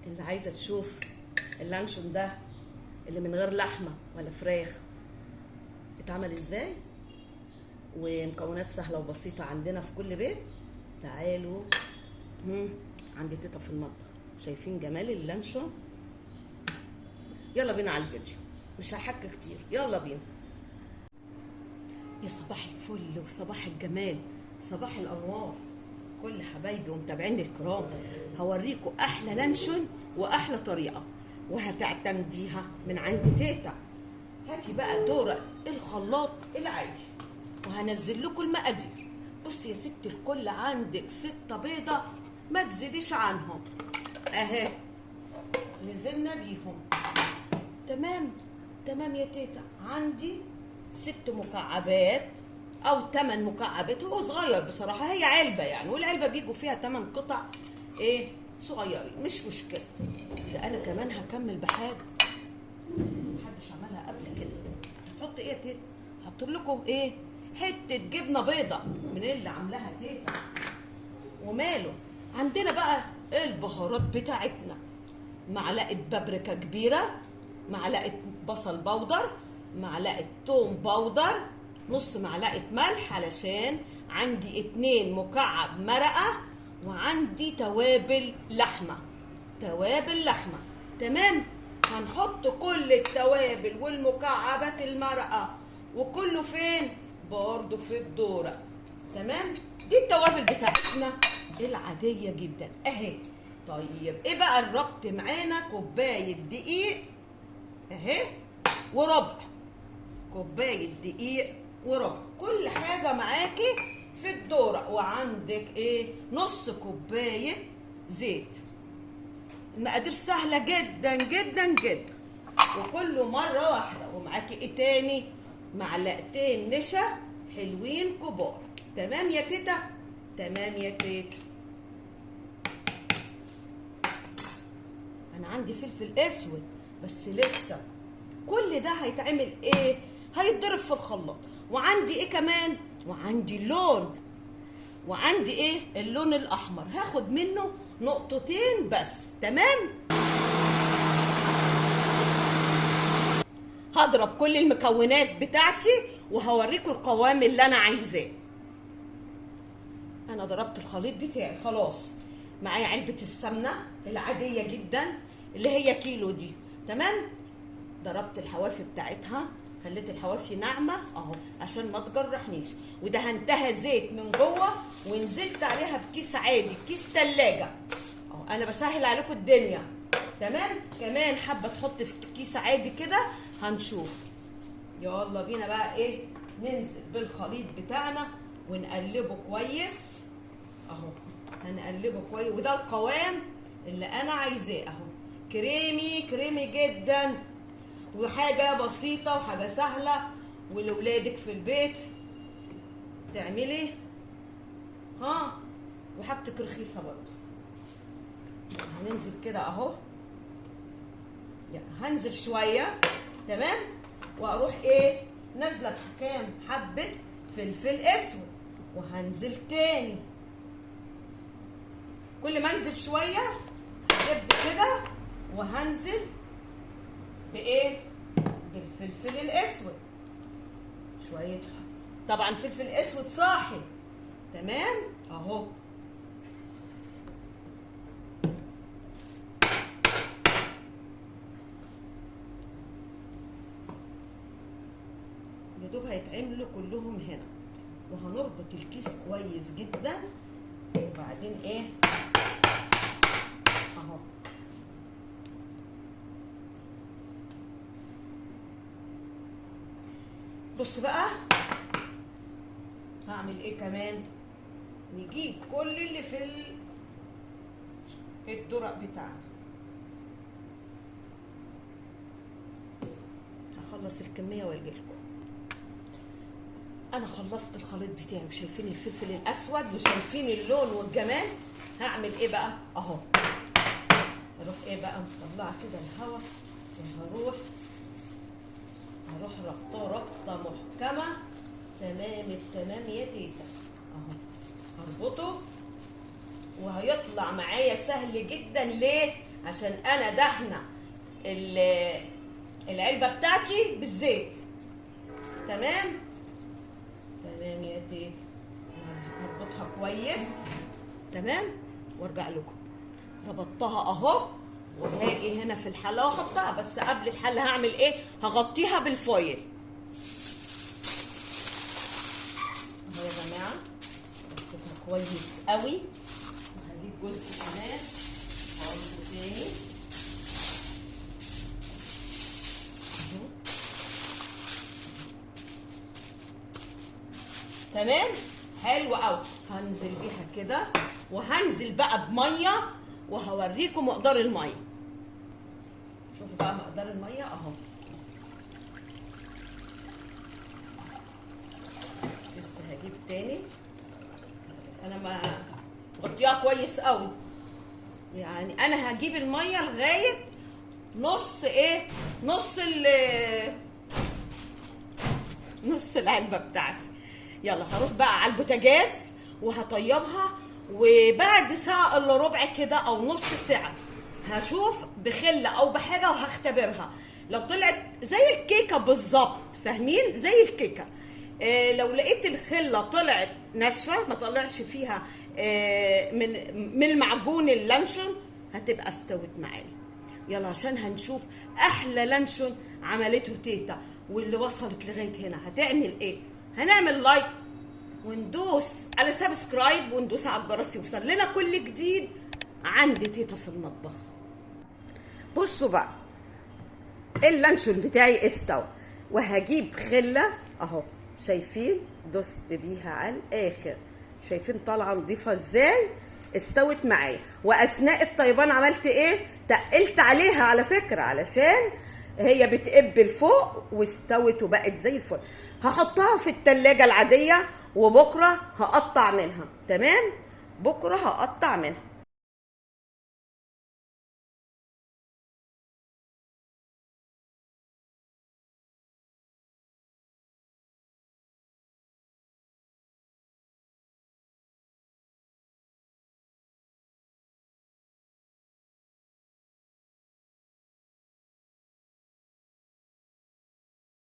اللي عايزه تشوف اللانشون ده اللي من غير لحمه ولا فراخ اتعمل ازاي ومكونات سهله وبسيطه عندنا في كل بيت، تعالوا عندي تيتا في المطبخ. شايفين جمال اللانشون؟ يلا بينا على الفيديو، مش هحك كتير، يلا بينا. يا صباح الفل وصباح الجمال، صباح الانوار كل حبايبي ومتابعيني الكرام. هوريكم احلى لانشون واحلى طريقه وهتعتمديها من عند تيتا. هاتي بقى دورق الخلاط العادي وهنزل لكم المقادير. بصي يا ست الكل، عندك 6 بيضه ما تزيديش عنهم اهي، نزلنا بيهم. تمام يا تيتا. عندي 6 مكعبات او 8 مكعبات، هو صغير بصراحه، هي علبه يعني، والعلبه بيجوا فيها 8 قطع صغيرين، مش مشكله. ده انا كمان هكمل بحاجه محدش عملها قبل كده. هتحط ايه يا تيتا؟ هحط لكم حته جبنه بيضه من اللي عاملاها تيتا. وماله، عندنا بقى البهارات بتاعتنا: معلقه بابريكا كبيره، معلقه بصل بودر، معلقه توم بودر، نص معلقه ملح علشان عندي 2 مكعب مرقه، وعندي توابل لحمه. تمام. هنحط كل التوابل والمكعبات المرقه وكله فين؟ برضو في الدورق. تمام. دي التوابل بتاعتنا العاديه جدا اهي. طيب ايه بقى الربط معانا؟ كوبايه دقيق اهي وربع، كوبايه دقيق وربع. كل حاجه معاكي في الدورق. وعندك نص كوبايه زيت. المقادير سهله جدا جدا جدا وكله مره واحده. ومعاكي تاني؟ معلقتين نشا حلوين كبار. تمام يا تيتا؟ تمام يا تيتا. انا عندي فلفل اسود بس لسه. كل ده هيتعمل هيتضرب في الخلاط. وعندي كمان؟ وعندي اللون، وعندي اللون الاحمر، هاخد منه نقطتين بس. تمام. هضرب كل المكونات بتاعتي وهوريكم القوام اللي انا عايزاه. انا ضربت الخليط بتاعي خلاص. معايا علبه السمنه العاديه جدا اللي هي كيلو دي. تمام. ضربت الحوافي بتاعتها، خليت الحوافي ناعمه اهو عشان ما تجرحنيش. ودهنتها زيت من جوه ونزلت عليها بكيس عادي، كيس تلاجة اهو. انا بسهل عليكم الدنيا. تمام. كمان حابه تحط في كيس عادي كده، هنشوف. يلا بينا بقى ننزل بالخليط بتاعنا ونقلبه كويس اهو. هنقلبه كويس وده القوام اللي انا عايزاه اهو. كريمي جدا وحاجه بسيطه وحاجه سهله ولولادك في البيت تعملي وحاجتك رخيصه برضه. هننزل كده اهو، هنزل شويه. تمام. واروح نازله بكام حبه فلفل اسود، وهنزل تاني. كل ما انزل شويه هجيب كده وهنزل بالفلفل الاسود شويه. طبعا فلفل اسود صاحي. تمام اهو. يا دوب هيتعملوا كلهم هنا. وهنربط الكيس كويس جدا. وبعدين اهو. بص بقى هعمل كمان. نجيب كل اللي في الدرق بتاعنا. هخلص الكميه واجي لكم. انا خلصت الخليط بتاعي وشايفين الفلفل الاسود وشايفين اللون والجمال. هعمل بقى اهو. اروح بقى مطلعه كده الهواء وهروح ربطه محكمه. تمام يا تيتا اهو. هربطه وهيطلع معايا سهل جدا. ليه؟ عشان انا دهنه العلبه بتاعتي بالزيت. تمام تمام يا دي، هربطها كويس. تمام وارجع لكم. ربطتها اهو، وهاجي هنا في الحله واحطها، بس قبل الحله هعمل ايه؟ هغطيها بالفويل اهو يا جماعه. ربطتها كويس قوي، وهجيب جزء كمان هربطه تاني اهو. تمام حلو قوي. هنزل بيها كده، وهنزل بقى بميه، وهوريكم مقدار الميه. شوفوا بقى مقدار الميه اهو. لسه هجيب تاني، انا ما غطيها كويس قوي، يعني انا هجيب الميه لغايه نص ايه، نص العلبه بتاعتي. يلا هروح بقى على البوتاجاز وهطيبها، وبعد ساعه الا ربع كده او نص ساعه هشوف بخله او بحاجه وهختبرها. لو طلعت زي الكيكه بالظبط، فاهمين؟ زي الكيكه. لو لقيت الخله طلعت ناشفه، ما طلعش فيها من المعجون اللانشون، هتبقى استوت معايا. يلا عشان هنشوف احلى لانشون عملته تيتا، واللي وصلت لغايه هنا هتعمل ايه. هنعمل لايك وندوس على سبسكرايب وندوس على الجرس يوصل لنا كل جديد عند تيتا في المطبخ. بصوا بقى، اللانشون بتاعي استوى، وهجيب خله اهو، شايفين؟ دوست بيها على الاخر، شايفين طالعه نضيفه ازاي؟ استوت معايا. واثناء الطيبان عملت ايه؟ تقلت عليها على فكره، علشان هي بتقبل فوق، واستوت وبقت زي الفل. هحطها في التلاجة العاديه، وبكره هقطع منها. تمام؟ بكره هقطع منها.